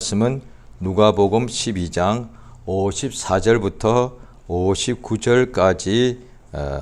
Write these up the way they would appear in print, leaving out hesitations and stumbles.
말씀은 누가복음 12장 54절부터 59절까지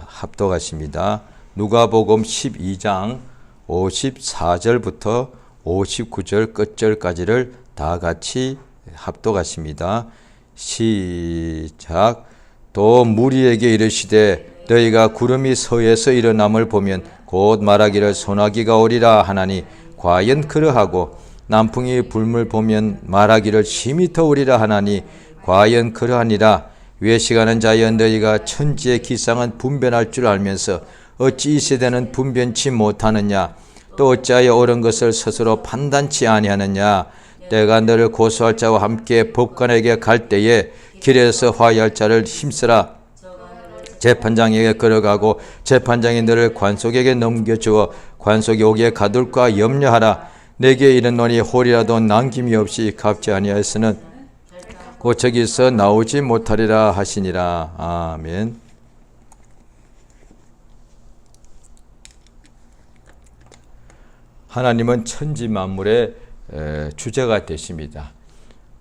합독하십니다. 누가복음 12장 54절부터 59절 끝절까지를 다 같이 합독하십니다. 시작. 또 무리에게 이르시되 너희가 구름이 서에서 일어남을 보면 곧 말하기를 소나기가 오리라 하나니 과연 그러하고 남풍이 불물 보면 말하기를 심히 더우리라 하나니 과연 그러하니라. 외식하는 자여 너희가 천지의 기상은 분별할 줄 알면서 어찌 이 세대는 분변치 못하느냐. 또 어찌하여 옳은 것을 스스로 판단치 아니하느냐. 때가 너를 고소할 자와 함께 법관에게 갈 때에 길에서 화해할 자를 힘쓰라. 재판장에게 걸어가고 재판장이 너를 관속에게 넘겨주어 관속이 오기에 가둘까 염려하라. 내게 이르노니 홀이라도 남김이 없이 갚지 아니하였으는 곧 저기서 나오지 못하리라 하시니라. 아멘. 하나님은 천지 만물의 주제가 되십니다.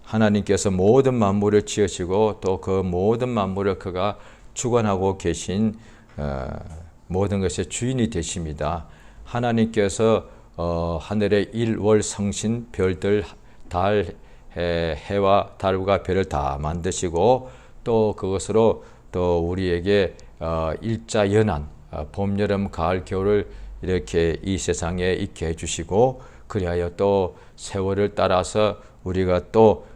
하나님께서 모든 만물을 지으시고 또 그 모든 만물을 그가 주관하고 계신 모든 것의 주인이 되십니다. 하나님께서 하늘의 일월 성신 별들 달 해와 달과 별을 다 만드시고 또 그것으로 또 우리에게 일자 연한 봄 여름 가을 겨울을 이렇게 이 세상에 있게 해주시고 그리하여 또 세월을 따라서 우리가 또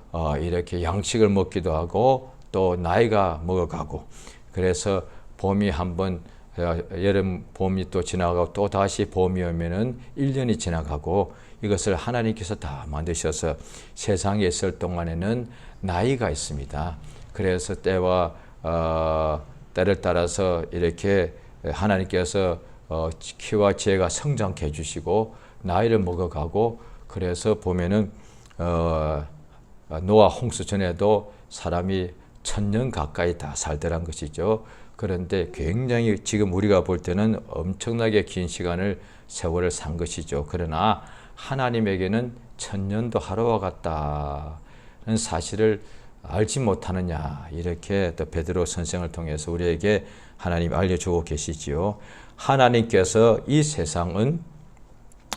이렇게 양식을 먹기도 하고 또 나이가 먹어가고 그래서 봄이 한번 여름 봄이 또 지나가고 또 다시 봄이 오면은 1년이 지나가고 이것을 하나님께서 다 만드셔서 세상에 있을 동안에는 나이가 있습니다. 그래서 때와 때를 따라서 이렇게 하나님께서 키와 지혜가 성장케 해주시고 나이를 먹어가고 그래서 보면은 노아 홍수 전에도 사람이 1000년 가까이 다 살더란 것이죠. 그런데 굉장히 지금 우리가 볼 때는 엄청나게 긴 시간을 세월을 산 것이죠. 그러나 하나님에게는 1000년도 하루와 같다는 사실을 알지 못하느냐 이렇게 또 베드로 선생을 통해서 우리에게 하나님 알려주고 계시지요. 하나님께서 이 세상은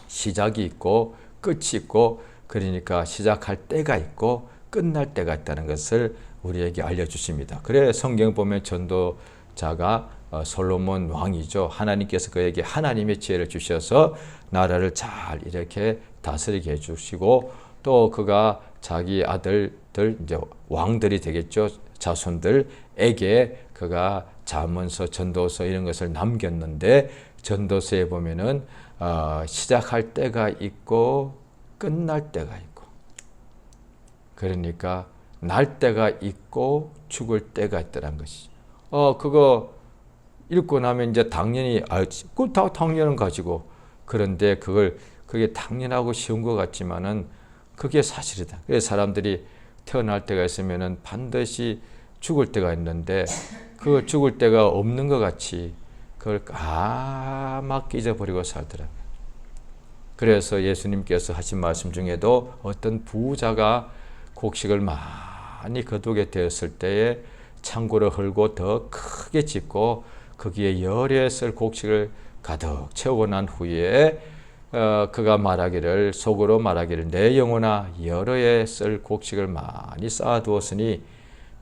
시작이 있고 끝이 있고 그러니까 시작할 때가 있고 끝날 때가 있다는 것을 우리에게 알려주십니다. 그래 성경 보면 전도자가 솔로몬 왕이죠. 하나님께서 그에게 하나님의 지혜를 주셔서 나라를 잘 이렇게 다스리게 해주시고 또 그가 자기 아들들 이제 왕들이 되겠죠. 자손들에게 그가 잠언서 전도서 이런 것을 남겼는데 전도서에 보면은 시작할 때가 있고 끝날 때가 있고 그러니까 날 때가 있고 죽을 때가 있더란 것이죠. 그거 읽고 나면 이제 당연히 알지. 그 다 당연은 가지고 그런데 그게 당연하고 쉬운 것 같지만은 그게 사실이다. 그래서 사람들이 태어날 때가 있으면은 반드시 죽을 때가 있는데 그 죽을 때가 없는 것 같이 그걸 까맣게 잊어버리고 살더라고요. 그래서 예수님께서 하신 말씀 중에도 어떤 부자가 곡식을 많이 거두게 되었을 때에 창고를 헐고 더 크게 짓고 거기에 열에 쓸 곡식을 가득 채우고 난 후에 그가 말하기를 속으로 말하기를 내 영혼아 여러에 쓸 곡식을 많이 쌓아두었으니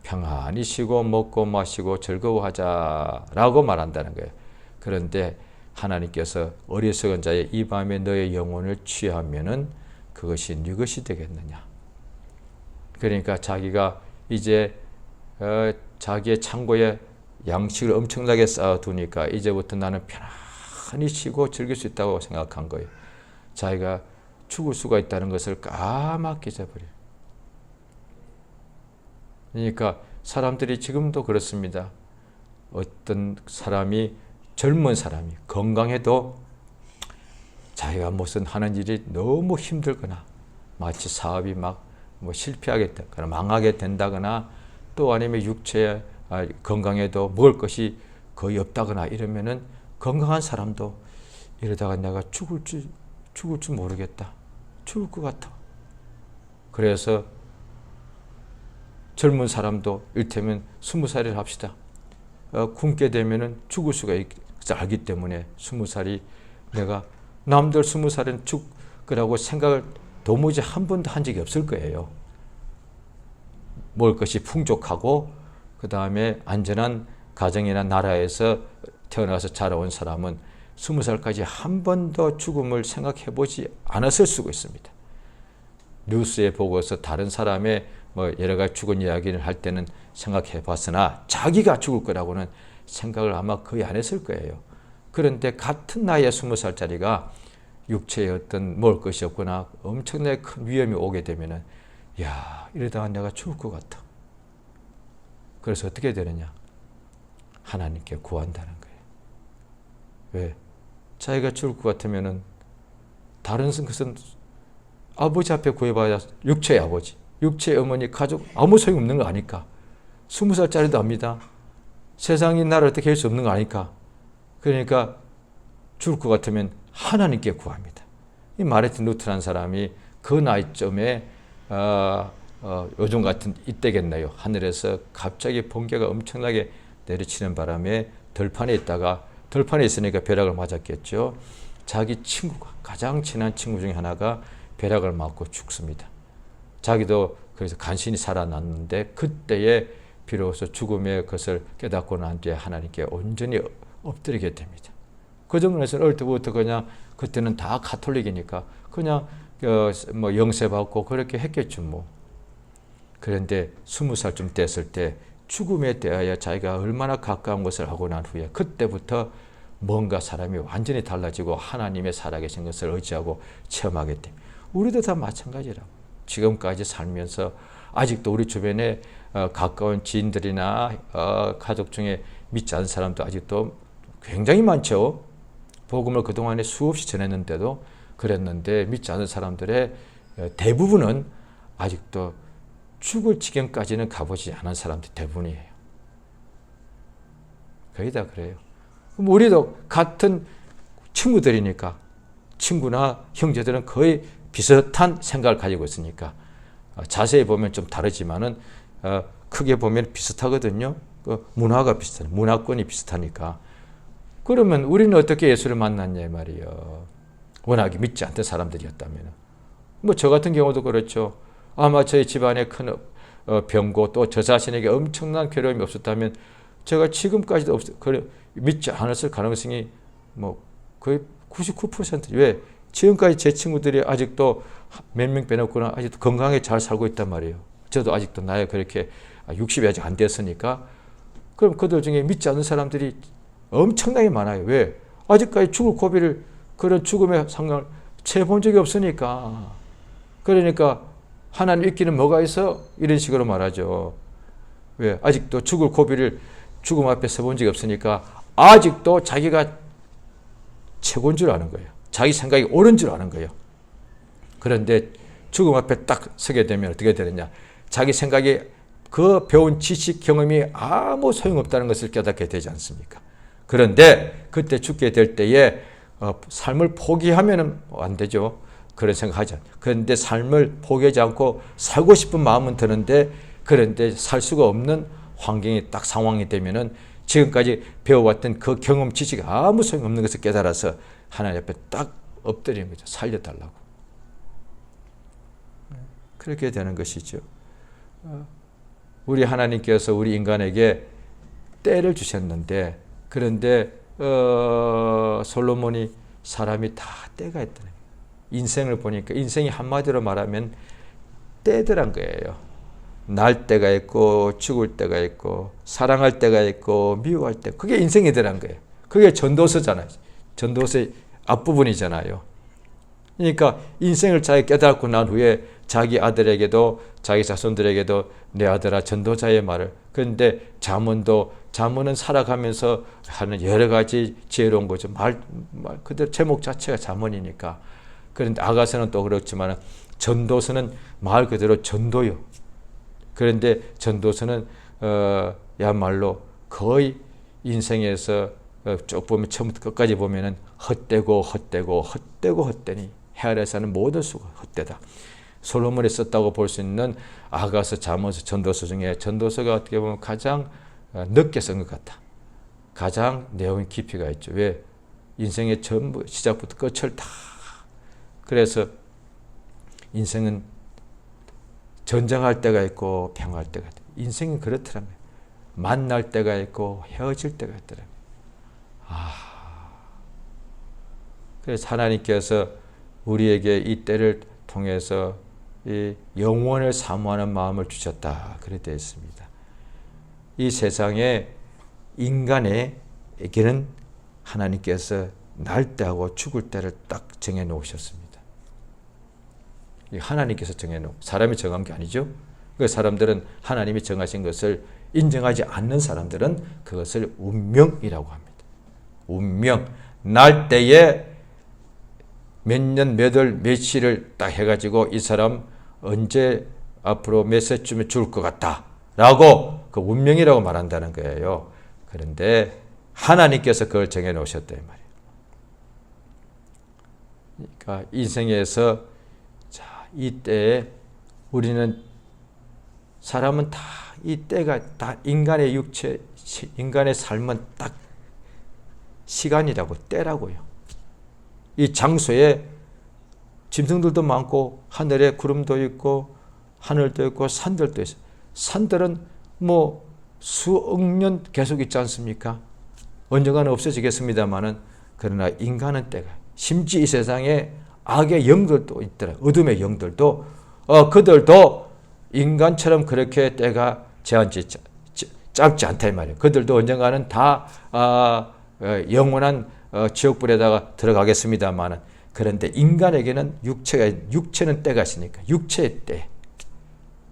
평안히 쉬고 먹고 마시고 즐거워하자라고 말한다는 거예요. 그런데 하나님께서 어리석은 자의 이 밤에 너의 영혼을 취하면은 그것이 네 것이 되겠느냐. 그러니까 자기가 이제 자기의 창고에 양식을 엄청나게 쌓아두니까 이제부터 나는 편안히 쉬고 즐길 수 있다고 생각한 거예요. 자기가 죽을 수가 있다는 것을 까맣게 잊어버려요. 그러니까 사람들이 지금도 그렇습니다. 어떤 사람이 젊은 사람이 건강해도 자기가 무슨 하는 일이 너무 힘들거나 마치 사업이 막 실패하게 되거나 망하게 된다거나 또 아니면 육체 건강해도 먹을 것이 거의 없다거나 이러면은 건강한 사람도 이러다가 내가 죽을 줄 모르겠다. 죽을 것 같아. 그래서 젊은 사람도 일테면 20살이라 합시다. 굶게 되면은 죽을 수가 알기 때문에 20살이 내가 남들 20살은 죽 거라고 생각을 도무지 한 번도 한 적이 없을 거예요. 먹을 것이 풍족하고 그 다음에 안전한 가정이나 나라에서 태어나서 자라온 사람은 20살까지 한 번도 죽음을 생각해 보지 않았을 수가 있습니다. 뉴스에 보고서 다른 사람의 뭐 여러 가지 죽은 이야기를 할 때는 생각해 봤으나 자기가 죽을 거라고는 생각을 아마 거의 안 했을 거예요. 그런데 같은 나이에 20살짜리가 육체에 어떤 먹을 것이 없거나 엄청나게 큰 위험이 오게 되면은 야, 이러다가 내가 죽을 것 같아. 그래서 어떻게 되느냐? 하나님께 구한다는 거예요. 왜? 자기가 죽을 것 같으면은 다른 것은 아버지 앞에 구해봐야 육체의 아버지, 육체의 어머니, 가족 아무 소용 없는 거 아니까. 20살짜리도 압니다. 세상이 나를 어떻게 할 수 없는 거 아니까. 그러니까 죽을 것 같으면 하나님께 구합니다. 이 마르틴 루터라는 사람이 그 나이쯤에 요즘 같은 이때겠네요. 하늘에서 갑자기 번개가 엄청나게 내리치는 바람에 들판에 있다가 들판에 있으니까 벼락을 맞았겠죠. 자기 친구가 가장 친한 친구 중에 하나가 벼락을 맞고 죽습니다. 자기도 그래서 간신히 살아났는데 그때에 비로소 죽음의 것을 깨닫고 난 뒤에 하나님께 온전히 엎드리게 됩니다. 그 전에서는 어릴 때부터 그냥 그때는 다 가톨릭이니까 그냥 뭐 영세 받고 그렇게 했겠죠 뭐. 그런데 20살쯤 됐을 때 죽음에 대하여 자기가 얼마나 가까운 것을 하고 난 후에 그때부터 뭔가 사람이 완전히 달라지고 하나님의 살아계신 것을 의지하고 체험하게 됩니다. 우리도 다 마찬가지라고. 지금까지 살면서 아직도 우리 주변에 가까운 지인들이나 가족 중에 믿지 않는 사람도 아직도 굉장히 많죠. 복음을 그동안에 수없이 전했는데도 그랬는데 믿지 않는 사람들의 대부분은 아직도 죽을 지경까지는 가보지 않은 사람들이 대부분이에요. 거의 다 그래요. 그럼 우리도 같은 친구들이니까 친구나 형제들은 거의 비슷한 생각을 가지고 있으니까 자세히 보면 좀 다르지만은 크게 보면 비슷하거든요. 문화가 비슷하니까 문화권이 비슷하니까. 그러면 우리는 어떻게 예수를 만났냐 말이에요. 워낙에 믿지 않던 사람들이었다면. 뭐 저 같은 경우도 그렇죠. 아마 저희 집안에 큰 병고 또 저 자신에게 엄청난 괴로움이 없었다면 제가 지금까지도 믿지 않았을 가능성이 뭐 거의 99%. 왜? 지금까지 제 친구들이 아직도 몇 명 빼놓고는 아직도 건강하게 잘 살고 있단 말이에요. 저도 아직도 나이 그렇게 60이 아직 안 됐으니까. 그럼 그들 중에 믿지 않는 사람들이 엄청나게 많아요. 왜? 아직까지 죽을 고비를 그런 죽음의 상황을 채본 적이 없으니까. 그러니까 하나님 믿기는 뭐가 있어? 이런 식으로 말하죠. 왜? 아직도 죽을 고비를 죽음 앞에 서본 적이 없으니까 아직도 자기가 최고인 줄 아는 거예요. 자기 생각이 옳은 줄 아는 거예요. 그런데 죽음 앞에 딱 서게 되면 어떻게 되느냐? 자기 생각이 그 배운 지식 경험이 아무 소용없다는 것을 깨닫게 되지 않습니까? 그런데 그때 죽게 될 때에 삶을 포기하면 안 되죠. 그런 생각하죠. 그런데 삶을 포기하지 않고 살고 싶은 마음은 드는데 그런데 살 수가 없는 환경이 딱 상황이 되면은 지금까지 배워왔던 그 경험 지식이 아무 소용없는 것을 깨달아서 하나님 앞에 딱 엎드리는 거죠. 살려달라고. 그렇게 되는 것이죠. 우리 하나님께서 우리 인간에게 때를 주셨는데 그런데 솔로몬이 사람이 다 때가 있다는 거예요. 인생을 보니까 인생이 한마디로 말하면 때들한 거예요. 날 때가 있고 죽을 때가 있고 사랑할 때가 있고 미워할 때 그게 인생이더란 거예요. 그게 전도서잖아요. 전도서의 앞부분이잖아요. 그러니까 인생을 잘 깨닫고 난 후에 자기 아들에게도 자기 자손들에게도 내 아들아 전도자의 말을. 그런데 잠언은 살아가면서 하는 여러 가지 지혜로운 거죠. 말 그대로 제목 자체가 잠언이니까. 그런데 아가서는 또 그렇지만 전도서는 말 그대로 전도요. 그런데 전도서는 야말로 거의 인생에서 쭉 보면 처음부터 끝까지 보면은 헛되고 헛되고 헛되고 헛되니 해 아래 사는 모든 수가 헛되다. 솔로몬이 썼다고 볼 수 있는 아가서, 잠언서, 전도서 중에 전도서가 어떻게 보면 가장 늦게 쓴 것 같다. 가장 내용의 깊이가 있죠. 왜? 인생의 전부 시작부터 끝을 다. 그래서 인생은 전쟁할 때가 있고 평화할 때가 있다. 인생은 그렇더라고요. 만날 때가 있고 헤어질 때가 있더라고요. 그래서 하나님께서 우리에게 이 때를 통해서 이 영원을 사모하는 마음을 주셨다. 그렇게 되어 있습니다. 이 세상에 인간에게는 하나님께서 날 때하고 죽을 때를 딱 정해 놓으셨습니다. 하나님께서 정해 놓고 사람이 정한 게 아니죠. 그 사람들은 하나님이 정하신 것을 인정하지 않는 사람들은 그것을 운명이라고 합니다. 운명. 날 때에 몇 년, 몇 월, 며칠을 딱 해가지고 이 사람 언제 앞으로 몇 세쯤에 죽을 것 같다 라고 그 운명이라고 말한다는 거예요. 그런데 하나님께서 그걸 정해 놓으셨다 이 말이에요. 그러니까 인생에서 이때에 우리는 사람은 다 이 때가 다 인간의 육체, 인간의 삶은 딱 시간이라고 때라고요. 이 장소에 짐승들도 많고 하늘에 구름도 있고 하늘도 있고 산들도 있어요. 산들은 뭐 수억 년 계속 있지 않습니까? 언젠가는 없어지겠습니다만은 그러나 인간은 때가 심지어 이 세상에 악의 영들도 있더라. 어둠의 영들도 그들도 인간처럼 그렇게 때가 짧지 않다 이 말이에요. 그들도 언젠가는 다 영원한 지옥불에다가 들어가겠습니다만은 그런데 인간에게는 육체는 때가 있으니까 육체의 때,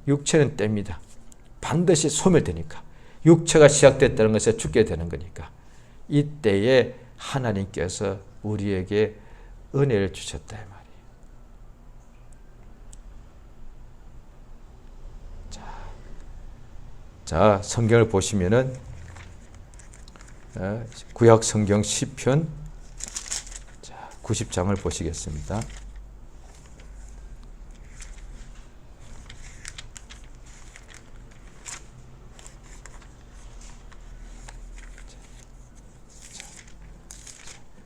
육체는 때입니다. 반드시 소멸되니까 육체가 시작됐다는 것에 죽게 되는 거니까 이 때에 하나님께서 우리에게 은혜를 주셨다 이 말이에요. 자, 성경을 보시면은 구약 성경 시편 90장을 보시겠습니다.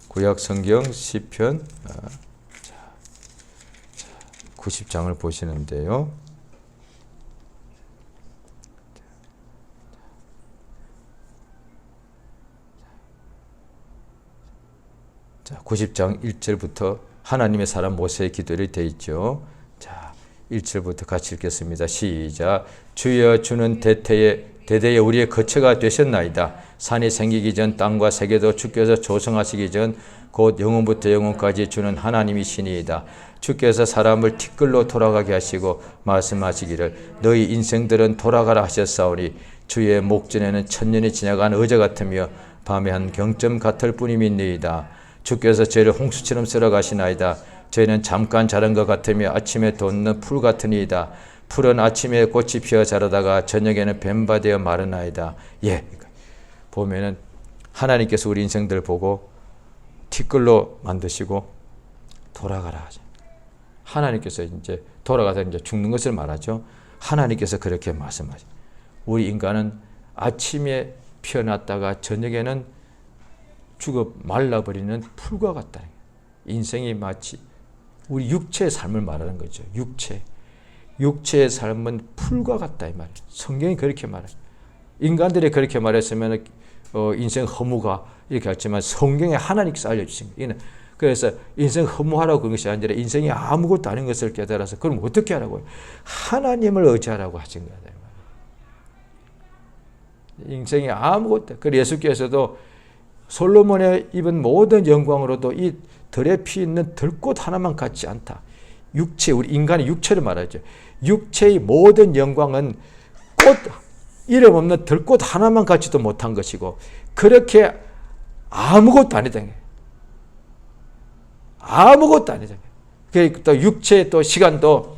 구약 성경 시편 90장을 보시는데요. 자, 90장 1절부터 하나님의 사람 모세의 기도를 되어 있죠. 자, 1절부터 같이 읽겠습니다. 시작. 주여 주는 대대에 우리의 거처가 되셨나이다. 산이 생기기 전 땅과 세계도 주께서 조성하시기 전 곧 영원부터 영원까지 주는 하나님이시니이다. 주께서 사람을 티끌로 돌아가게 하시고 말씀하시기를 너희 인생들은 돌아가라 하셨사오니 주의 목전에는 천년이 지나간 어제 같으며 밤의 한 경점 같을 뿐임이니이다. 주께서 저희를 홍수처럼 쓸어 가시나이다. 저희는 잠깐 자란 것 같으며 아침에 돋는 풀 같으니이다. 풀은 아침에 꽃이 피어 자라다가 저녁에는 뱀바되어 마르나이다. 예, 보면은 하나님께서 우리 인생들 보고 티끌로 만드시고 돌아가라 하죠. 하나님께서 이제 돌아가서 이제 죽는 것을 말하죠. 하나님께서 그렇게 말씀하죠. 우리 인간은 아침에 피어났다가 저녁에는 죽어 말라버리는 풀과 같다. 인생이 마치 우리 육체의 삶을 말하는 거죠. 육체의 삶은 풀과 같다 이 말이에요. 성경이 그렇게 말해요. 인간들이 그렇게 말했으면 인생 허무가 이렇게 했지만 성경에 하나님께서 알려주신 거예요. 그래서 인생 허무하라고 그런 것이 아니라 인생이 아무것도 아닌 것을 깨달아서 그럼 어떻게 하라고요? 하나님을 의지하라고 하신 거예요. 인생이 아무것도. 그래서 예수께서도 솔로몬의 입은 모든 영광으로도 이 들에 피 있는 들꽃 하나만 같지 않다. 육체, 우리 인간의 육체를 말하죠. 육체의 모든 영광은 꽃, 이름 없는 들꽃 하나만 같지도 못한 것이고 그렇게 아무것도 아니다. 아무것도 아니다. 또 육체의 또 시간도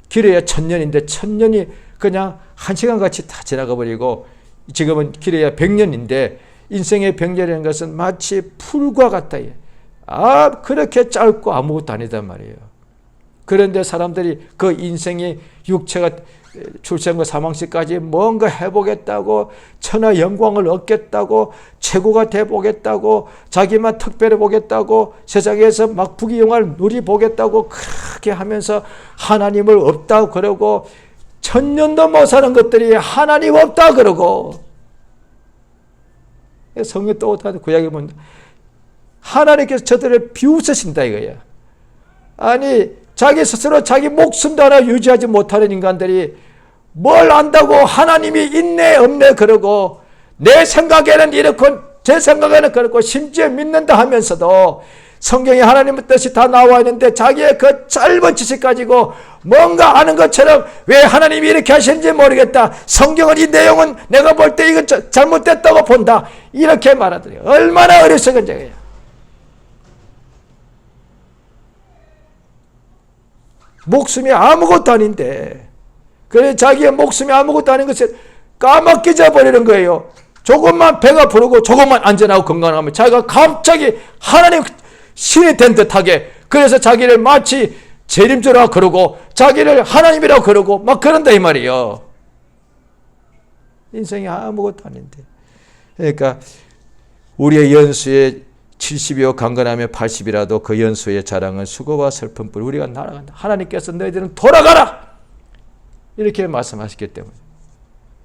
길어야 1000년인데 1000년이 그냥 1시간 같이 다 지나가 버리고 지금은 길어야 100년인데 인생의 100년이라는 것은 마치 풀과 같다. 그렇게 짧고 아무것도 아니단 말이에요. 그런데 사람들이 그 인생이 육체가 출생과 사망시까지 뭔가 해보겠다고, 천하 영광을 얻겠다고, 최고가 돼보겠다고, 자기만 특별해 보겠다고, 세상에서 막 부귀영화를 누리보겠다고 그렇게 하면서 하나님을 없다고 그러고, 천년도 못 사는 것들이 하나님 없다 그러고, 성경 또 구약에 보면 하나님께서 저들을 비웃으신다 이거야. 아니 자기 스스로 자기 목숨도 하나 유지하지 못하는 인간들이 뭘 안다고 하나님이 있네 없네 그러고, 내 생각에는 이렇고 제 생각에는 그렇고, 심지어 믿는다 하면서도 성경에 하나님의 뜻이 다 나와 있는데 자기의 그 짧은 지식 가지고 뭔가 아는 것처럼 왜 하나님이 이렇게 하시는지 모르겠다, 성경은 이 내용은 내가 볼 때 이건 잘못됐다고 본다, 이렇게 말하더래요. 얼마나 어리석은 자예요. 목숨이 아무것도 아닌데, 그래 자기의 목숨이 아무것도 아닌 것을 까맣게 잊어버리는 거예요. 조금만 배가 부르고 조금만 안전하고 건강하면 자기가 갑자기 하나님 신이 된 듯하게, 그래서 자기를 마치 재림주라고 그러고 자기를 하나님이라고 그러고 막 그런다 이 말이에요. 인생이 아무것도 아닌데. 그러니까 우리의 연수에 70이요 강건하며 80이라도 그 연수의 자랑은 수고와 슬픔뿐. 우리가 날아간다. 하나님께서 너희들은 돌아가라 이렇게 말씀하셨기 때문에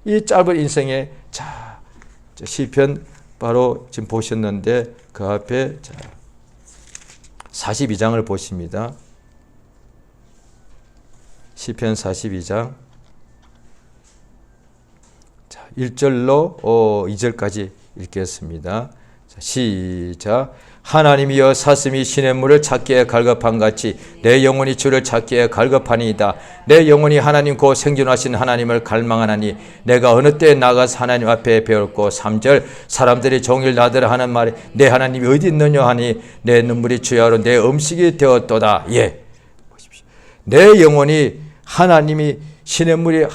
이 짧은 인생에, 자 시편 바로 지금 보셨는데 그 앞에 자 42장을 보십니다. 시편 42장 자 1절로 2절까지 읽겠습니다. 자, 시작. 하나님이여 사슴이 시냇물을 찾기에 갈급한 같이 내 영혼이 주를 찾기에 갈급하니이다. 내 영혼이 하나님 곧 생존하신 하나님을 갈망하나니 내가 어느 때에 나가서 하나님 앞에 배웠고. 3절 사람들이 종일 나더러 하는 말이 내 하나님이 어디 있느냐 하니 내 눈물이 주야로 내 음식이 되었도다. 예, 보십시오. 내 영혼이 하나님이 시냇물이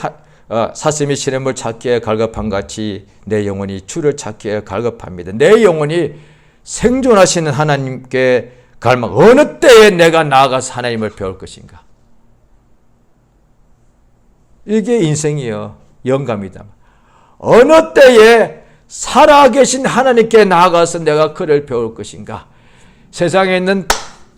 사슴이 시냇물 찾기에 갈급한 같이 내 영혼이 주를 찾기에 갈급합니다. 내 영혼이 생존하시는 하나님께 갈망. 어느 때에 내가 나아가서 하나님을 배울 것인가. 이게 인생이요, 영감이다. 어느 때에 살아계신 하나님께 나아가서 내가 그를 배울 것인가. 세상에 있는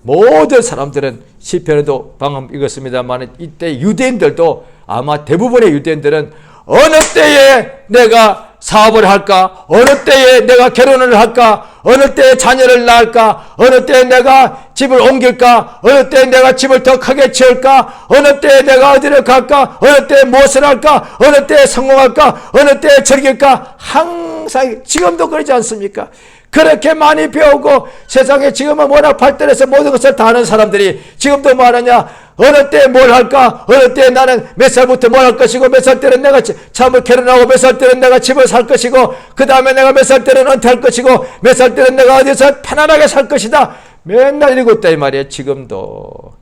모든 사람들은 시편에도 방금 읽었습니다만 이때 유대인들도 아마 대부분의 유대인들은 어느 때에 내가 사업을 할까? 어느 때에 내가 결혼을 할까? 어느 때에 자녀를 낳을까? 어느 때에 내가 집을 옮길까? 어느 때에 내가 집을 더 크게 지을까? 어느 때에 내가 어디를 갈까? 어느 때에 무엇을 할까? 어느 때에 성공할까? 어느 때에 즐길까? 항상 지금도 그러지 않습니까? 그렇게 많이 배우고 세상에 지금은 워낙 발달해서 모든 것을 다 아는 사람들이 지금도 말하냐? 어느 때 뭘 할까? 어느 때 나는 몇 살부터 뭘 할 것이고, 몇 살 때는 내가 참을 결혼하고, 몇 살 때는 내가 집을 살 것이고, 그 다음에 내가 몇 살 때는 은퇴할 것이고, 몇 살 때는 내가 어디서 편안하게 살 것이다. 맨날 이러고 있다 이 말이에요. 지금도.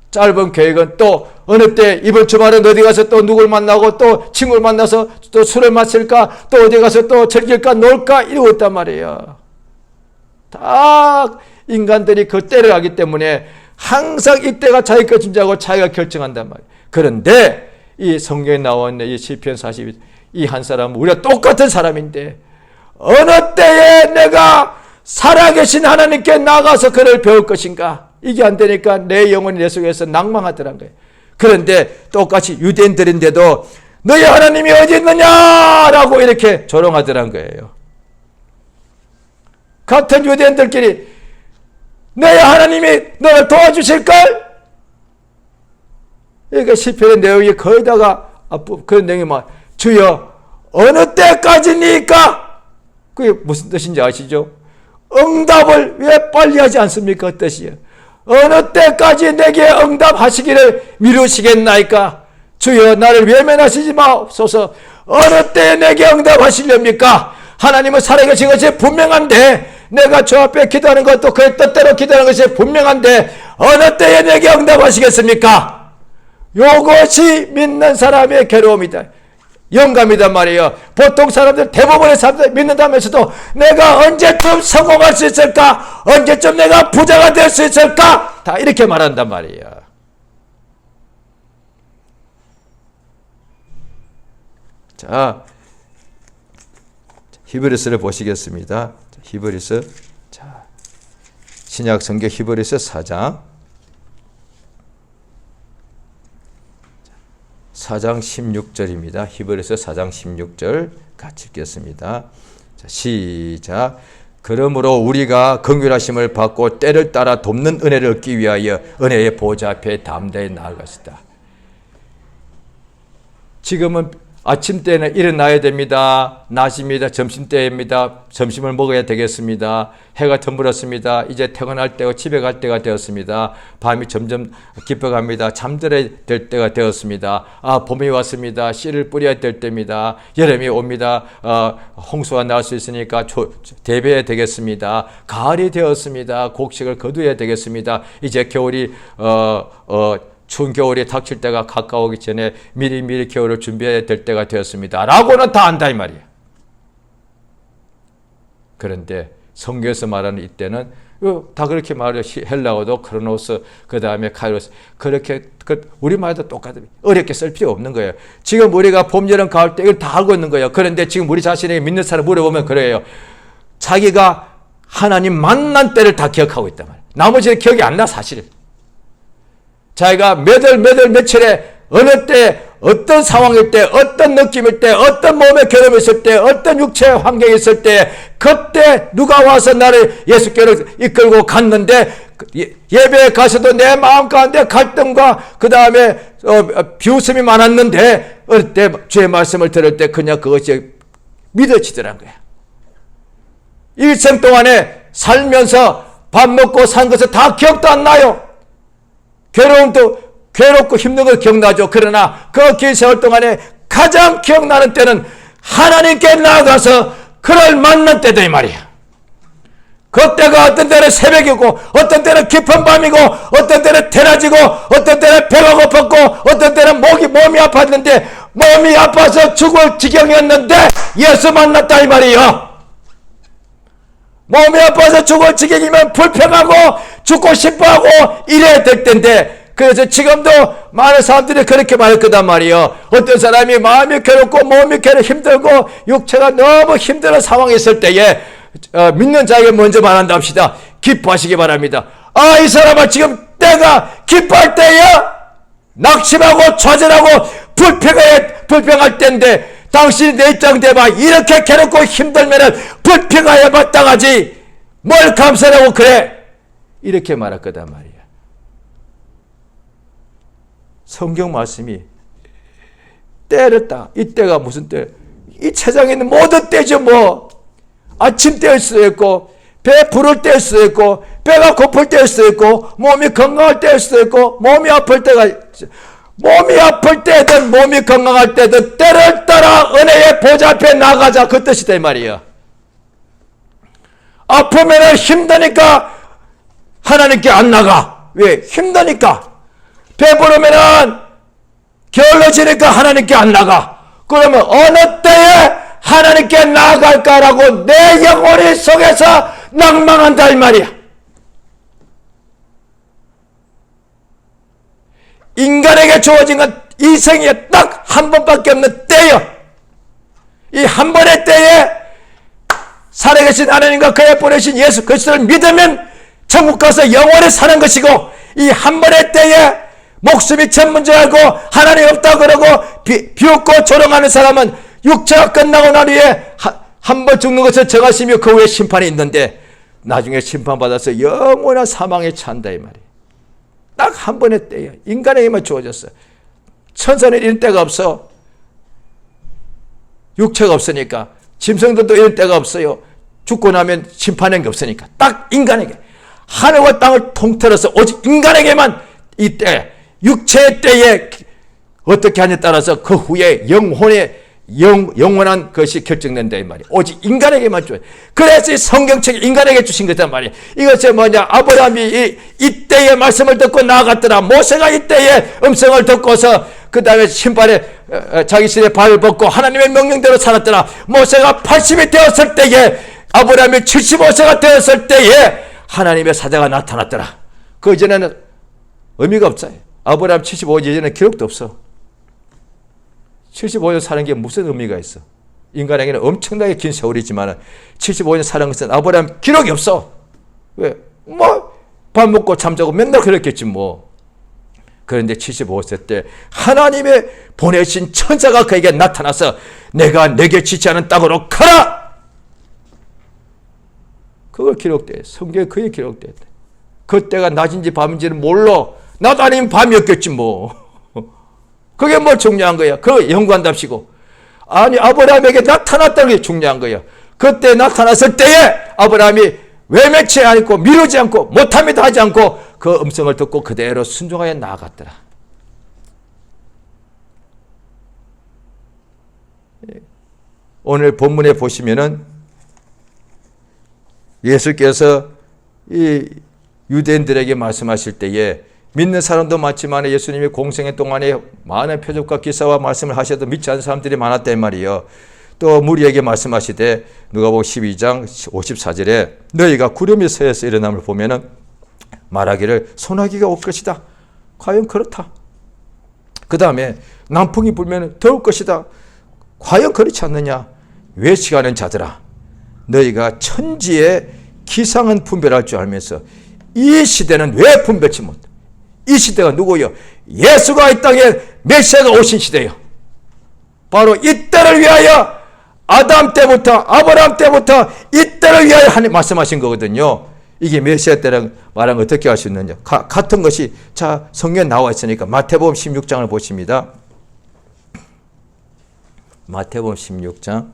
짧은 계획은 또 어느 때 이번 주말에 어디 가서 또 누굴 만나고 또 친구를 만나서 또 술을 마실까, 또 어디 가서 또 즐길까, 놀까 이러고 있단 말이에요. 다 인간들이 그 때를 하기 때문에 항상 이때가 자기 것인 줄 알고 자기가 결정한단 말이에요. 그런데 이 성경에 나와 있는 이 시편 42, 이 한 사람은 우리가 똑같은 사람인데 어느 때에 내가 살아계신 하나님께 나가서 그를 배울 것인가? 이게 안 되니까 내 영혼이 내 속에서 낭망하더란 거예요. 그런데 똑같이 유대인들인데도 너희 하나님이 어디 있느냐라고 이렇게 조롱하더란 거예요. 같은 유대인들끼리 너희 하나님이 너를 도와주실걸? 그러니까 시편의 내용이 거의 다가 그런 내용이 막 주여 어느 때까지니까? 그게 무슨 뜻인지 아시죠? 응답을 왜 빨리 하지 않습니까? 그 뜻이에요. 어느 때까지 내게 응답하시기를 미루시겠나이까? 주여 나를 외면하시지 마옵소서. 어느 때에 내게 응답하시렵니까? 하나님은 살아계신 것이 분명한데 내가 저 앞에 기도하는 것도 그의 뜻대로 기도하는 것이 분명한데 어느 때에 내게 응답하시겠습니까? 요것이 믿는 사람의 괴로움이다. 영감이단 말이에요. 보통 사람들, 대부분의 사람들 믿는다면서도 내가 언제쯤 성공할 수 있을까? 언제쯤 내가 부자가 될 수 있을까? 다 이렇게 말한단 말이에요. 자, 히브리서를 보시겠습니다. 히브리서, 자, 신약 성경 히브리서 4장 16절입니다. 히브리서 4장 16절 같이 읽겠습니다. 자, 시작. 그러므로 우리가 긍휼하심을 받고 때를 따라 돕는 은혜를 얻기 위하여 은혜의 보좌 앞에 담대히 나아갔다. 지금은 아침 때는 일어나야 됩니다. 낮입니다. 점심때입니다. 점심을 먹어야 되겠습니다. 해가 덤불었습니다. 이제 퇴근할 때고 집에 갈 때가 되었습니다. 밤이 점점 깊어갑니다. 잠들어야 될 때가 되었습니다. 봄이 왔습니다. 씨를 뿌려야 될 때입니다. 여름이 옵니다. 홍수가 날 수 있으니까 대비해야 되겠습니다. 가을이 되었습니다. 곡식을 거두어야 되겠습니다. 이제 겨울이 추운 겨울이 닥칠 때가 가까우기 전에 미리 겨울을 준비해야 될 때가 되었습니다. 라고는 다 안다 이 말이에요. 그런데 성경에서 말하는 이때는 다 그렇게 말해요. 헬라어도 크로노스, 그 다음에 카이로스, 그렇게 우리말도 똑같아요. 어렵게 쓸 필요 없는 거예요. 지금 우리가 봄, 여름, 가을 때 이걸 다 알고 있는 거예요. 그런데 지금 우리 자신에게 믿는 사람 물어보면 그래요. 자기가 하나님 만난 때를 다 기억하고 있단 말이에요. 나머지는 기억이 안 나, 사실. 자기가 몇 월, 며칠에, 어느 때, 어떤 상황일 때, 어떤 느낌일 때, 어떤 몸의 결함이 있을 때, 어떤 육체의 환경이 있을 때, 그때 누가 와서 나를 예수께로 이끌고 갔는데, 예배에 가서도 내 마음 가운데 갈등과 그 다음에 비웃음이 많았는데, 어릴 때 주의 말씀을 들을 때 그냥 그것이 믿어지더란 거야. 일생 동안에 살면서 밥 먹고 산 것을 다 기억도 안 나요. 괴롭고 힘든 걸 기억나죠. 그러나 그 긴 세월 동안에 가장 기억나는 때는 하나님께 나아가서 그를 만난 때다 이 말이야. 그때가 어떤 때는 새벽이고, 어떤 때는 깊은 밤이고, 어떤 때는 테라지고, 어떤 때는 배가 고팠고, 어떤 때는 몸이 아팠는데, 몸이 아파서 죽을 지경이었는데 예수 만났다 이 말이에요. 몸이 아파서 죽을 지경이면 불평하고 죽고 싶어하고 이래야 될 텐데, 그래서 지금도 많은 사람들이 그렇게 말할 거단 말이에요. 어떤 사람이 마음이 괴롭고 몸이 힘들고 육체가 너무 힘든 상황에 있을 때에 믿는 자에게 먼저 말한다 합시다. 기뻐하시기 바랍니다. 이 사람아, 지금 때가 기뻐할 때야. 낙심하고 좌절하고 불평할 때인데 당신이 내 입장 대봐. 이렇게 괴롭고 힘들면 불평하여 마땅하지. 뭘 감사하고 그래. 이렇게 말할 거단 말이야. 성경 말씀이 때를 딱, 이때가 무슨 때? 이 세상에 있는 모든 때죠. 뭐 아침 때일 수도 있고, 배 부를 때일 수도 있고, 배가 고플 때일 수도 있고, 몸이 건강할 때일 수도 있고, 몸이 아플 때든 몸이 건강할 때든 때를 따라 은혜의 보좌 앞에 나가자, 그 뜻이다 이 말이에요. 아프면 힘드니까 하나님께 안 나가. 왜? 힘드니까. 배부르면은 게을러지니까 하나님께 안 나가. 그러면 어느 때에 하나님께 나아갈까라고 내 영혼의 속에서 낭망한다 이 말이야. 인간에게 주어진 건 이 생에 딱 한 번밖에 없는 때요. 이 한 번의 때에 살아계신 하나님과 그의 보내신 예수 그리스도를 믿으면 천국 가서 영원히 사는 것이고, 이 한 번의 때에 목숨이 천문 줄 알고 하나님 없다 그러고 비웃고 조롱하는 사람은 육체가 끝나고 난 후에 한 번 죽는 것을 정하시며 그 후에 심판이 있는데 나중에 심판받아서 영원한 사망에 찬다 이 말이에요. 딱 한 번의 때예요. 인간에게만 주어졌어. 천사는 이런 때가 없어. 육체가 없으니까. 짐승들도 이런 때가 없어요. 죽고 나면 심판한 게 없으니까. 딱 인간에게. 하늘과 땅을 통틀어서 오직 인간에게만 이 때, 육체의 때에 어떻게 하냐에 따라서 그 후에 영원한 것이 결정된다 이 말이에요. 오직 인간에게만 줘요. 그래서 이 성경책이 인간에게 주신 거단 말이에요. 이것이 뭐냐? 아브라함이 이때의 말씀을 듣고 나아갔더라. 모세가 이때의 음성을 듣고서 그 다음에 신발에 자기 신의 발을 벗고 하나님의 명령대로 살았더라. 모세가 80이 되었을 때에, 아브라함이 75세가 되었을 때에 하나님의 사자가 나타났더라. 그 이전에는 의미가 없어요. 아브라함 75년 이전에 기록도 없어. 75년 사는 게 무슨 의미가 있어? 인간에게는 엄청나게 긴 세월이지만 75년 사는 것은 아브라함 기록이 없어. 왜? 밥 먹고 잠자고 맨날 그랬겠지 뭐. 그런데 75세 때 하나님의 보내신 천사가 그에게 나타나서 내가 내게 지치 않은 땅으로 가라! 그걸 기록돼. 성경에 그게 기록돼. 그때가 낮인지 밤인지는 몰라. 나도 아니면 밤이었겠지 뭐. 그게 뭐 중요한 거야. 그거 연구한답시고. 아니, 아브라함에게 나타났다는 게 중요한 거야. 그때 나타났을 때에 아브라함이 외면치 않고 미루지 않고 못합니다 하지 않고 그 음성을 듣고 그대로 순종하여 나아갔더라. 오늘 본문에 보시면은 예수께서 이 유대인들에게 말씀하실 때에 믿는 사람도 많지만 예수님이 공생애 동안에 많은 표적과 기사와 말씀을 하셔도 믿지 않는 사람들이 많았단 말이에요. 또 무리에게 말씀하시되 누가복음 12장 54절에 너희가 구름이 서에서 일어남을 보면은 말하기를 소나기가 올 것이다. 과연 그렇다. 그 다음에 남풍이 불면 더울 것이다. 과연 그렇지 않느냐. 외식하는 자들아, 너희가 천지의 기상은 분별할 줄 알면서 이 시대는 왜 분별치 못해? 이 시대가 누구요? 예수가 이 땅에 메시아가 오신 시대요. 바로 이 때를 위하여 아담 때부터 아브라함 때부터 이 때를 위하여 하나님 말씀하신 거거든요. 이게 메시아 때라고 말하는 걸 어떻게 할 수 있느냐. 같은 것이 자 성경에 나와 있으니까 마태복음 16장을 보십니다. 마태복음 16장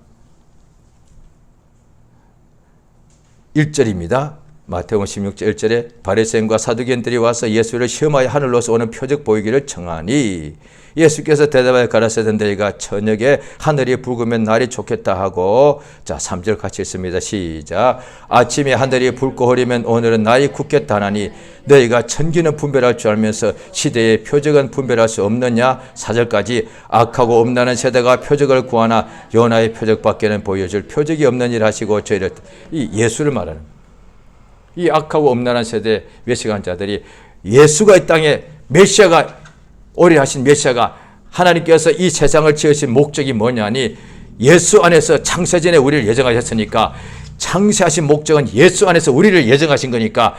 1절입니다. 마태복음 16장 1절에 바리새인과 사두개인들이 와서 예수를 시험하여 하늘로서 오는 표적 보이기를 청하니 예수께서 대답하여 가라사대 너희가 저녁에 하늘이 붉으면 날이 좋겠다 하고 자 3절 같이 있습니다. 시작. 아침에 하늘이 붉고 흐리면 오늘은 날이 굳겠다 하나니 너희가 천기는 분별할 줄 알면서 시대의 표적은 분별할 수 없느냐. 4절까지 악하고 엄나는 세대가 표적을 구하나 요나의 표적밖에는 보여줄 표적이 없는 일 하시고 저희를 이 예수를 말하는 이 악하고 엄난한 세대 외식한 자들이 예수가 이 땅에 메시아가 오래 하신 메시아가 하나님께서 이 세상을 지으신 목적이 뭐냐니 예수 안에서 창세전에 우리를 예정하셨으니까 창세하신 목적은 예수 안에서 우리를 예정하신 거니까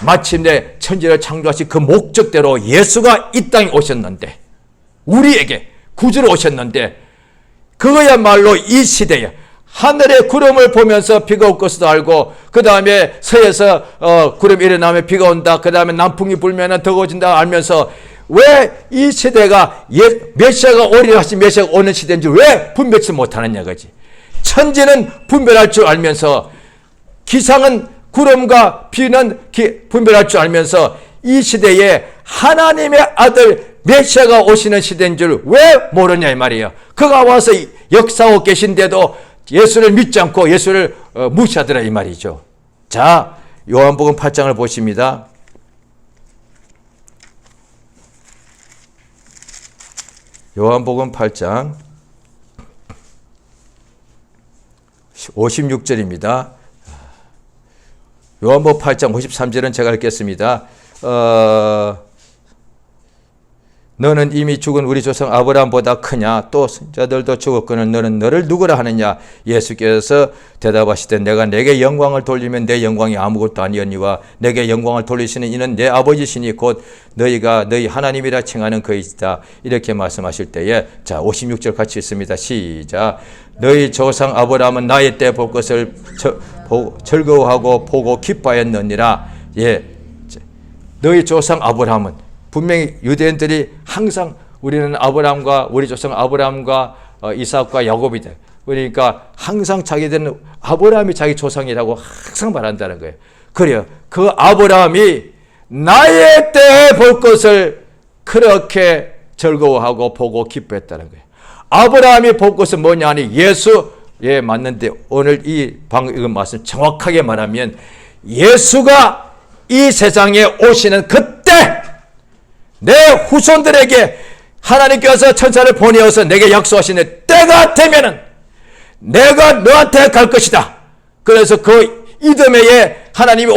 마침내 천지를 창조하신 그 목적대로 예수가 이 땅에 오셨는데 우리에게 구주로 오셨는데 그거야말로 이 시대에 하늘의 구름을 보면서 비가 올 것도 알고 그 다음에 서에서 구름이 일어나면 비가 온다. 그 다음에 남풍이 불면 더워진다 알면서 왜 이 시대가 메시아가 오리라 하신 메시아가 오는 시대인지 왜 분별치 못하느냐 거지. 천지는 분별할 줄 알면서 기상은 구름과 비는 분별할 줄 알면서 이 시대에 하나님의 아들 메시아가 오시는 시대인 줄 왜 모르냐 이 말이에요. 그가 와서 역사하고 계신데도 예수를 믿지 않고 예수를 무시하더라 이 말이죠. 자, 요한복음 8장을 보십니다. 요한복음 8장 56절입니다. 요한복음 8장 53절은 제가 읽겠습니다. 너는 이미 죽은 우리 조상 아브라함보다 크냐? 또 선자들도 죽었거늘 너는 너를 누구라 하느냐? 예수께서 대답하시되 내가 내게 영광을 돌리면 내 영광이 아무것도 아니었니와 내게 영광을 돌리시는 이는 내 아버지시니 곧 너희가 너희 하나님이라 칭하는 그이시다. 이렇게 말씀하실 때에 자 56절 같이 있습니다. 시작. 너희 조상 아브라함은 나의 때 볼 것을 즐거워하고 보고 기뻐하였느니라. 예, 너희 조상 아브라함은 분명히 유대인들이 항상 우리는 아브라함과 우리 조상 아브라함과 이삭과 야곱이다. 그러니까 항상 자기들은 아브라함이 자기 조상이라고 항상 말한다는 거예요. 그래요. 그 아브라함이 나의 때에 볼 것을 그렇게 즐거워하고 보고 기뻐했다는 거예요. 아브라함이 볼 것은 뭐냐 하니 예수에 맞는데 오늘 이 방금 읽은 말씀 정확하게 말하면 예수가 이 세상에 오시는 그때 내 후손들에게 하나님께서 천사를 보내어서 내게 약속하시는 때가 되면은 내가 너한테 갈 것이다. 그래서 그 이듬해에 하나님이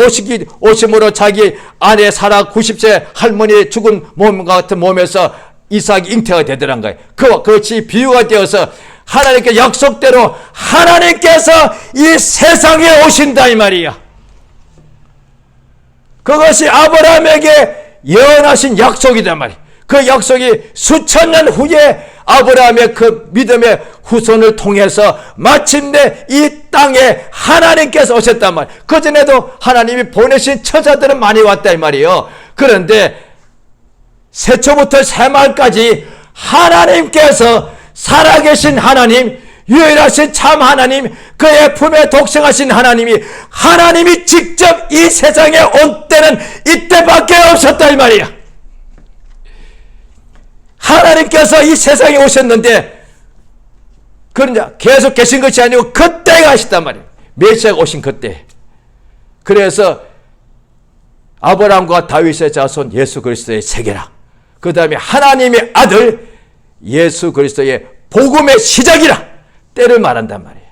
오심으로 자기 아내 사라 90세 할머니 죽은 몸과 같은 몸에서 이삭이 잉태가 되더란 거예요. 그것이 비유가 되어서 하나님께 약속대로 하나님께서 이 세상에 오신다 이 말이야. 그것이 아브라함에게 예언하신 약속이단 말이야. 그 약속이 수천 년 후에 아브라함의 그 믿음의 후손을 통해서 마침내 이 땅에 하나님께서 오셨단 말이에요. 그전에도 하나님이 보내신 천사들은 많이 왔다 이 말이에요. 그런데 세초부터 새말까지 하나님께서 살아계신 하나님, 유일하신 참 하나님, 그의 품에 독생하신 하나님이 직접 이 세상에 온 때는 이때밖에 없었다 이 말이야. 하나님께서 이 세상에 오셨는데 그러냐 계속 계신 것이 아니고 그때가 하셨단 말이에요. 메시아가 오신 그때. 그래서 아브라함과 다윗의 자손 예수 그리스도의 세계라. 그 다음에 하나님의 아들 예수 그리스도의 복음의 시작이라 때를 말한단 말이에요.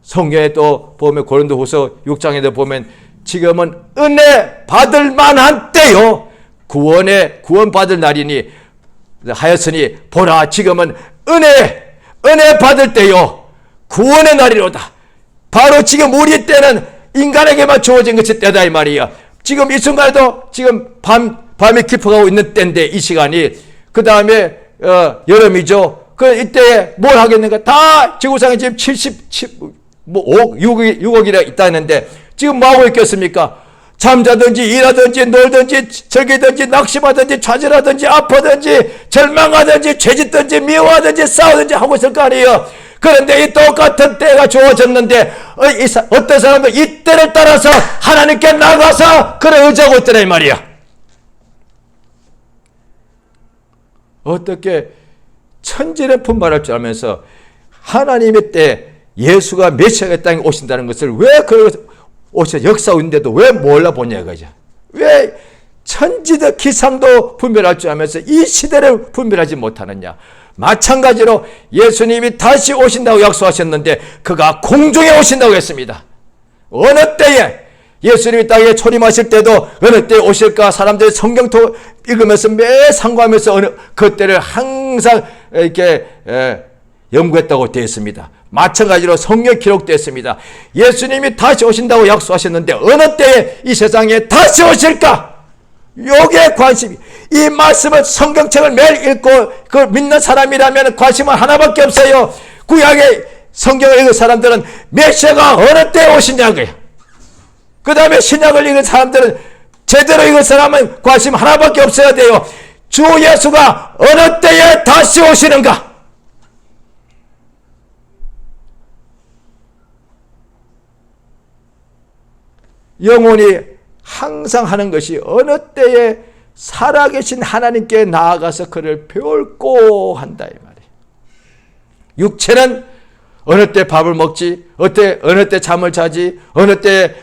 성경에 또 보면 고린도후서 6장에도 보면 지금은 은혜 받을 만한 때요 구원 받을 날이니 하였으니 보라 지금은 은혜 받을 때요 구원의 날이로다. 바로 지금 우리 때는 인간에게만 주어진 것이 때다 이 말이야. 지금 이 순간에도 지금 밤이 깊어가고 있는 때인데 이 시간이 그 다음에 여름이죠. 그 이때에 뭘 하겠는가? 다 지구상에 지금 6억이라 있다는데 지금 뭐 하고 있겠습니까? 잠자든지 일하든지 놀든지 즐기든지 낚시하든지 좌절하든지 아프든지 절망하든지 죄짓든지 미워하든지 싸우든지 하고 있을 거 아니에요. 그런데 이 똑같은 때가 주어졌는데 어떤 사람도 이 때를 따라서 하나님께 나가서 그를 의지하고 있더라 이 말이야. 어떻게 천지를 분발할 줄 알면서 하나님의 때 예수가 메시아가 땅에 오신다는 것을 왜 오셔 역사하고 있는데도 왜 몰라보냐 이거죠. 왜 천지도 기상도 분별할 줄 알면서 이 시대를 분별하지 못하느냐. 마찬가지로 예수님이 다시 오신다고 약속하셨는데 그가 공중에 오신다고 했습니다. 어느 때에 예수님이 땅에 초림하실 때도 어느 때에 오실까 사람들이 성경도 읽으면서 매 상고하면서 그때를 항상 이렇게 연구했다고 되어 있습니다. 마찬가지로 성경에 기록되어 있습니다. 예수님이 다시 오신다고 약속하셨는데 어느 때에 이 세상에 다시 오실까? 요게 관심이. 이 말씀은 성경책을 매일 읽고 그걸 믿는 사람이라면 관심은 하나밖에 없어요. 구약의 성경을 읽은 사람들은 메시아가 어느 때에 오시냐고요. 그 다음에 신약을 읽은 사람들은 제대로 읽은 사람은 관심 하나밖에 없어야 돼요. 주 예수가 어느 때에 다시 오시는가? 영혼이 항상 하는 것이 어느 때에 살아계신 하나님께 나아가서 그를 배울고 한다 이 말이에요. 육체는 어느 때 밥을 먹지, 어느 때 잠을 자지, 어느 때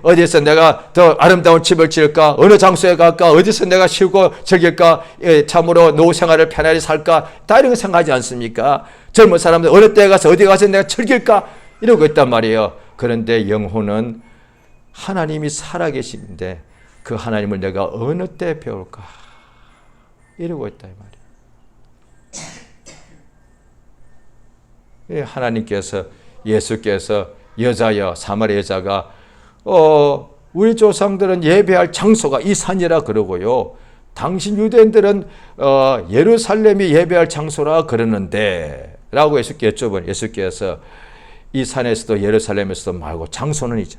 어디에서 내가 더 아름다운 집을 지을까, 어느 장소에 갈까, 어디서 내가 쉬고 즐길까, 참으로 노후 생활을 편안히 살까, 다 이런 거 생각하지 않습니까? 젊은 사람들 어느 때에 가서 어디 가서 내가 즐길까 이러고 있단 말이에요. 그런데 영혼은 하나님이 살아계신데 그 하나님을 내가 어느 때 배울까 이러고 있다 이 말이에요. 하나님께서 예수께서 여자여 사마리아 여자가 우리 조상들은 예배할 장소가 이 산이라 그러고요. 당신 유대인들은 예루살렘이 예배할 장소라 그러는데 라고 예수께 여쭤본 예수께서 이 산에서도 예루살렘에서도 말고 장소는 이제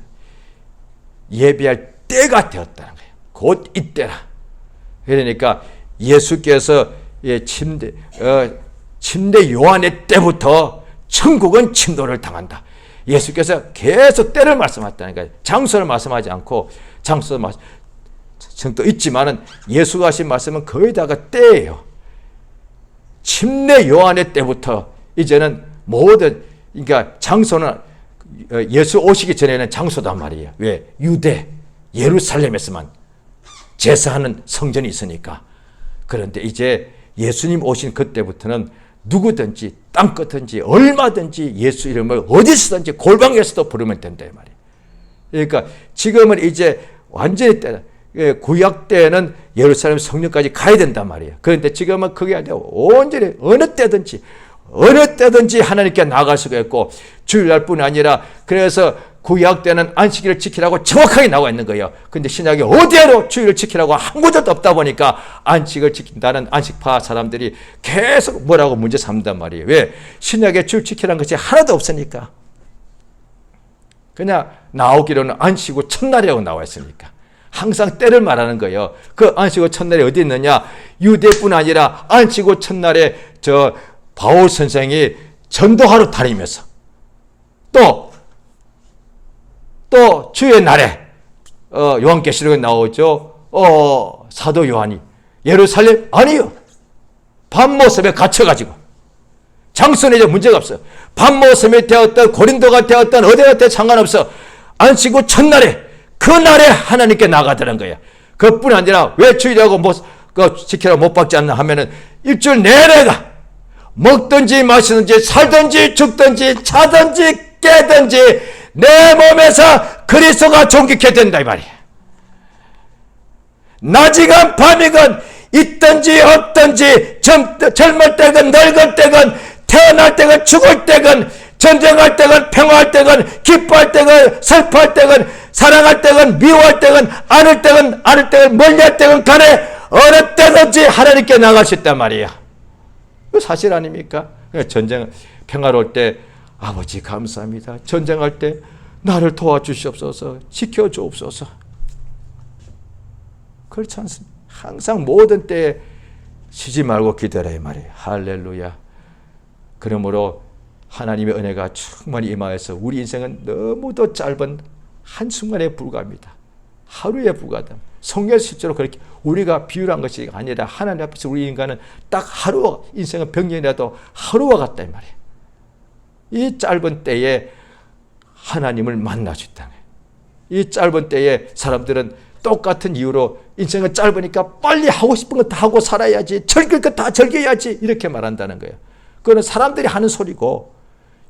예배할 때가 되었다는 거예요. 곧 이때라. 그러니까 예수께서 침례 요한의 때부터 천국은 침노를 당한다. 예수께서 계속 때를 말씀하셨다는 거예요. 장소를 말씀하지 않고 장소도 있지만은 예수가 하신 말씀은 거의 다가 때예요. 침례 요한의 때부터 이제는 모든 그러니까 장소는 예수 오시기 전에는 장소단 말이에요. 왜? 유대, 예루살렘에서만 제사하는 성전이 있으니까. 그런데 이제 예수님 오신 그때부터는 누구든지 땅끝든지 얼마든지 예수 이름을 어디서든지 골방에서도 부르면 된다 이 말이에요. 그러니까 지금은 이제 완전히 때는 구약 때는 예루살렘 성령까지 가야 된단 말이에요. 그런데 지금은 그게 아니라 온전히 어느 때든지 하나님께 나아갈 수가 있고, 주일날뿐 아니라 그래서 구약 때는 안식일을 지키라고 정확하게 나와 있는 거예요. 근데 신약에 어디에도 주일을 지키라고 한 구절도 없다 보니까 안식을 지킨다는 안식파 사람들이 계속 뭐라고 문제 삼는단 말이에요. 왜? 신약에 주일 지키라는 것이 하나도 없으니까. 그냥 나오기로는 안식 후 첫날이라고 나와 있으니까. 항상 때를 말하는 거예요. 그 안식 후 첫날이 어디 있느냐? 유대뿐 아니라 안식 후 첫날에 저 바울 선생이 전도하러 다니면서 또 주의 날에 요한계시록에 나오죠. 사도 요한이 예루살렘 아니요, 밤모습에 갇혀가지고 장소는 이제 문제가 없어요. 밤모습이 되었던 고린도가 되었던 어디가 되었든 상관없어. 안식 후 첫날에 그날에 하나님께 나가더란 거예요. 그뿐 아니라 왜 주일이라고 지키라고 못 박지 않나 하면은 일주일 내내가 먹든지 마시든지 살든지 죽든지 자든지 깨든지 내 몸에서 그리스도가 존귀케 된다 이 말이에요. 낮이건 밤이건 있든지 없든지 젊을 때건 늙을 때건 태어날 때건 죽을 때건 전쟁할 때건 평화할 때건 기뻐할 때건 슬퍼할 때건 사랑할 때건 미워할 때건 안을 때건 멀리할 때건 간에 어느 때든지 하나님께 나갈 수 있단 말이에요. 사실 아닙니까? 전쟁 평화로울 때 아버지 감사합니다. 전쟁할 때 나를 도와주시옵소서, 지켜주옵소서. 그렇지 않습니다. 항상 모든 때에 쉬지 말고 기다려야 말이에요. 할렐루야. 그러므로 하나님의 은혜가 충만히 임하여서 우리 인생은 너무도 짧은 한순간에 불과합니다. 하루에 불과하다. 성경에서 실제로 그렇게 우리가 비유한 것이 아니라 하나님 앞에서 우리 인간은 딱 하루, 인생은 병년이라도 하루와 같다 이 말이에요. 이 짧은 때에 하나님을 만날 수 있다. 이 짧은 때에 사람들은 똑같은 이유로 인생은 짧으니까 빨리 하고 싶은 거 다 하고 살아야지, 즐길 거 다 즐겨야지 이렇게 말한다는 거예요. 그건 사람들이 하는 소리고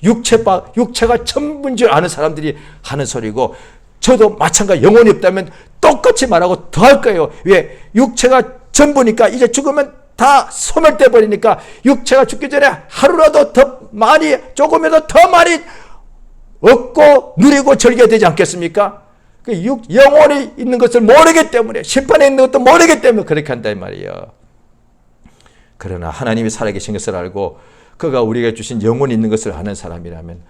육체가 전부인 줄 아는 사람들이 하는 소리고, 저도 마찬가지 영혼이 없다면 똑같이 말하고 더 할 거예요. 왜? 육체가 전부니까 이제 죽으면 다 소멸돼 버리니까 육체가 죽기 전에 하루라도 더 많이, 조금이라도 더 많이 얻고 누리고 즐겨야 되지 않겠습니까? 그 영혼이 있는 것을 모르기 때문에, 심판에 있는 것도 모르기 때문에 그렇게 한다 이 말이에요. 그러나 하나님이 살아계신 것을 알고 그가 우리에게 주신 영혼이 있는 것을 아는 사람이라면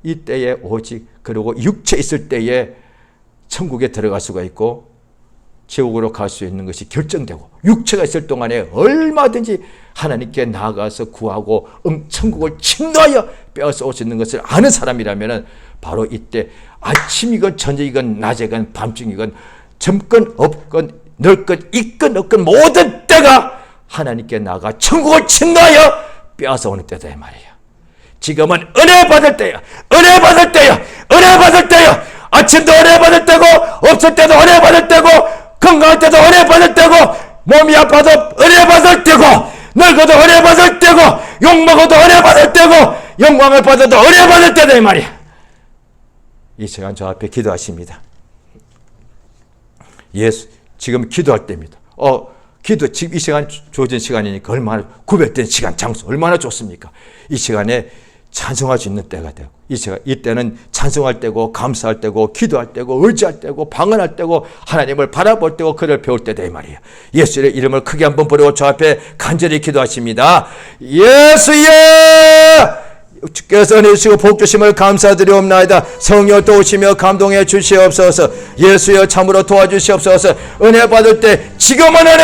이 때에 오직, 그리고 육체 있을 때에 천국에 들어갈 수가 있고 지옥으로 갈 수 있는 것이 결정되고, 육체가 있을 동안에 얼마든지 하나님께 나아가서 구하고 천국을 침노하여 빼앗아 올 수 있는 것을 아는 사람이라면 바로 이때 아침이건 저녁이건 낮이건 밤중이건 젊건 없건 늙건 있건 없건 모든 때가 하나님께 나아가 천국을 침노하여 빼앗아 오는 때다 이 말이에요. 지금은 은혜 받을 때야. 은혜 받을 때야. 은혜 받을 때야. 아침도 은혜 받을 때고, 없을 때도 은혜 받을 때고, 건강할 때도 은혜 받을 때고, 몸이 아파도 은혜 받을 때고, 늙어도 은혜 받을 때고, 욕먹어도 은혜 받을 때고, 영광을 받아도 은혜 받을 때다 이 말이야. 이 시간 저 앞에 기도하십니다. 지금 기도할 때입니다. 지금 이 시간 주어진 시간이니까 얼마나 구별된 시간, 장소 얼마나 좋습니까? 이 시간에 찬송할 수 있는 때가 되고, 이때는 찬송할 때고, 감사할 때고, 기도할 때고, 의지할 때고, 방언할 때고, 하나님을 바라볼 때고, 그를 배울 때다 이 말이에요. 예수의 이름을 크게 한번 부르고 저 앞에 간절히 기도하십니다. 예수여! 주께서 은혜 주시고 복 주심을 감사드리옵나이다. 성령 도우시며 감동해 주시옵소서. 예수여 참으로 도와주시옵소서. 은혜 받을 때 지금은 은혜